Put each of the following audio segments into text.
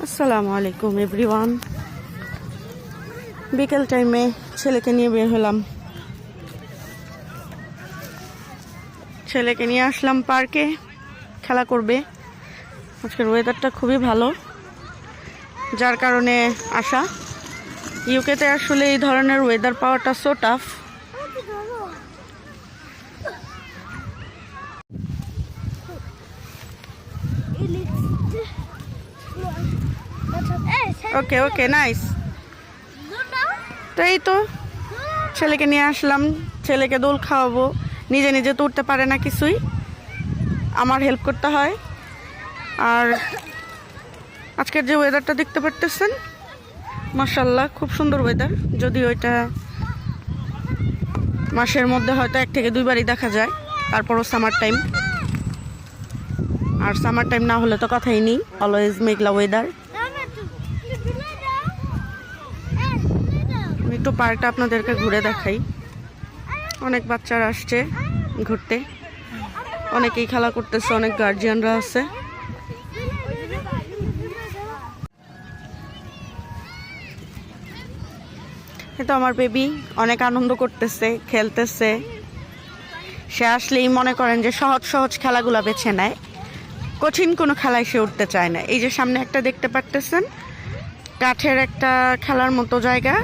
আসসালামু আলাইকুম এভরিওয়ান। বিকেল টাইমে ছেলেকে নিয়ে বের হলাম। ছেলেকে নিয়ে আসলাম পার্কে, খেলা করবে। আজকের ওয়েদারটা খুবই ভালো, যার কারণে আসা। ইউকেতে আসলে এই ধরনের ওয়েদার পাওয়াটা সো টাফ। ওকে ওকে নাইস। তো এই তো ছেলেকে নিয়ে আসলাম, ছেলেকে দোল খাওয়াবো। নিজে নিজে তো উঠতে পারে না কিছুই, আমার হেল্প করতে হয়। আর আজকের যে ওয়েদারটা দেখতে পারতেছেন, মাশাআল্লাহ খুব সুন্দর ওয়েদার। যদিও এটা মাসের মধ্যে হয়তো 1 থেকে 2 বারই দেখা যায়, তারপরও সামার টাইম। আর সামার টাইম না হলে তো কথাই নেই, অলওয়েজ মেঘলা ওয়েদার। আমি একটু পার্কটা আপনাদেরকে ঘুরে দেখাই। অনেক বাচ্চারা আসছে ঘুরতে, অনেকেই খেলা করতেছে, অনেক গার্জিয়ানরা আছে। তো আমার বেবি অনেক আনন্দ করতেছে, খেলতেছে। সে আসলেই মনে করেন যে সহজ সহজ খেলাগুলো বেছে নেয়, কঠিন কোনো খেলায় সে উঠতে চায় না। এই যে সামনে একটা দেখতে পারতেছেন, কাঠের একটা খেলার মতো জায়গা,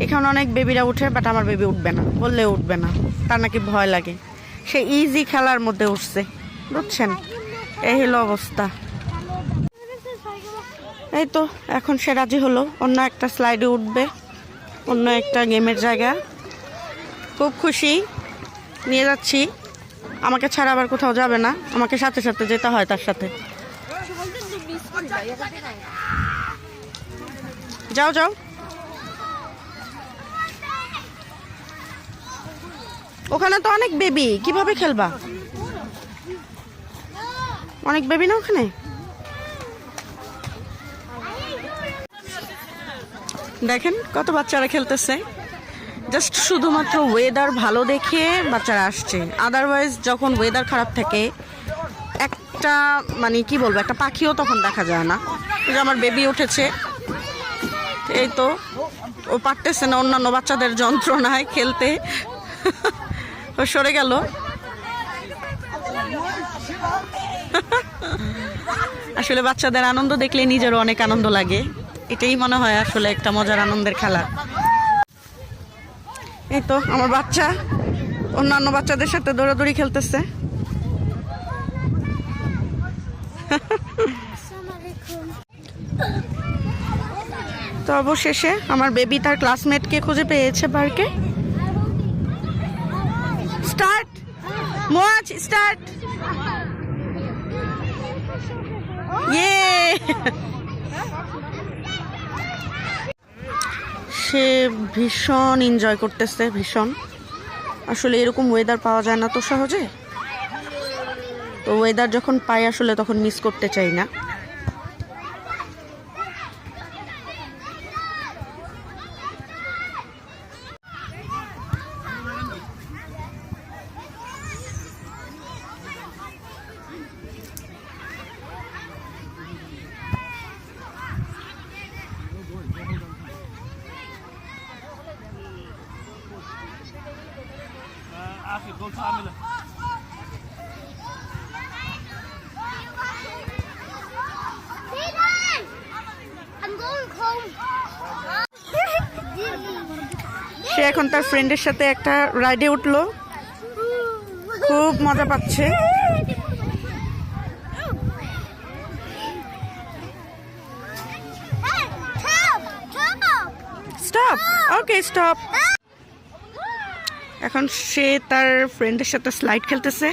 এখানে অনেক বেবিরা উঠে, বাট আমার বেবি উঠবে না, বললে উঠবে না, তার নাকি ভয় লাগে। সে ইজি খেলার মধ্যে উঠছে, বুঝছেন? এই হলো অবস্থা। এই তো এখন সে রাজি হলো, অন্য একটা স্লাইডে উঠবে, অন্য একটা গেমের জায়গা। খুব খুশি, নিয়ে যাচ্ছি। আমাকে ছাড়া আবার কোথাও যাবে না, আমাকে সাথে সাথে যেতে হয় তার সাথে। যাও যাও। ওখানে তো অনেক বেবি, কিভাবে খেলবা? অনেক বেবি না ওখানে। দেখেন কত বাচ্চারা খেলতেছে, জাস্ট শুধুমাত্র ওয়েদার ভালো দেখে বাচ্চারা আসছে। আদারওয়াইজ যখন ওয়েদার খারাপ থাকে, একটা মানে কি বলবো, একটা পাখিও তখন দেখা যায় না। যে আমার বেবি উঠেছে, এই তো ও পারতেছে না অন্যান্য বাচ্চাদের যন্ত্রণায় খেলতে, ও সরে গেল। আসলে বাচ্চাদের আনন্দ দেখলে নিজেরও অনেক আনন্দ লাগে। এটাই মনে হয় আসলে একটা মজার আনন্দের খেলা। এই তো আমার বাচ্চা অন্যান্য বাচ্চাদের সাথে দৌড়াদৌড়ি খেলতেছে। তো অবশেষে আমার বেবি তার ক্লাসমেটকে খুঁজে পেয়েছে পার্কে। Start Muaz, start. ইয়ে, সে ভীষণ এনজয় করতেছে, ভীষণ। আসলে এরকম ওয়েদার পাওয়া যায় না তো সহজে, তো ওয়েদার যখন পাই আসলে তখন মিস করতে চাই না। أخي قلت عامله সে এখন তার ফ্রেন্ডের সাথে একটা রাইডে উঠলো, খুব মজা পাচ্ছে। Stop, okay stop. এখন সে তার ফ্রেন্ডের সাথে স্লাইড খেলতেছে।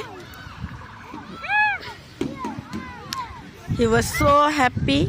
হি ওয়াজ সো হ্যাপি।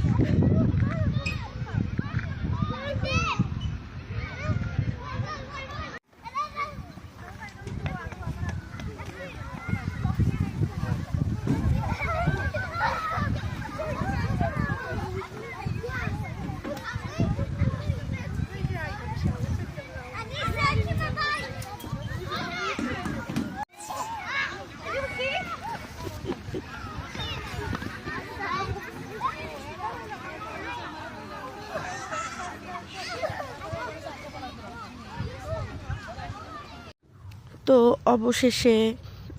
তো অবশেষে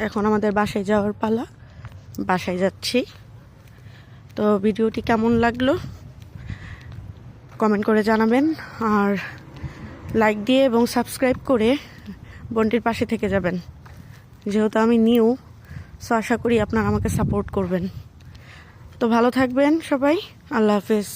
এখন আমাদের বাসায় যাওয়ার পালা, বাসায় যাচ্ছি। তো ভিডিওটি কেমন লাগলো কমেন্ট করে জানাবেন, আর লাইক দিয়ে এবং সাবস্ক্রাইব করে বোনটির পাশে থেকে যাবেন। যেহেতু আমি নিউ, সো আশা করি আপনারা আমাকে সাপোর্ট করবেন। তো ভালো থাকবেন সবাই, আল্লাহ হাফেজ।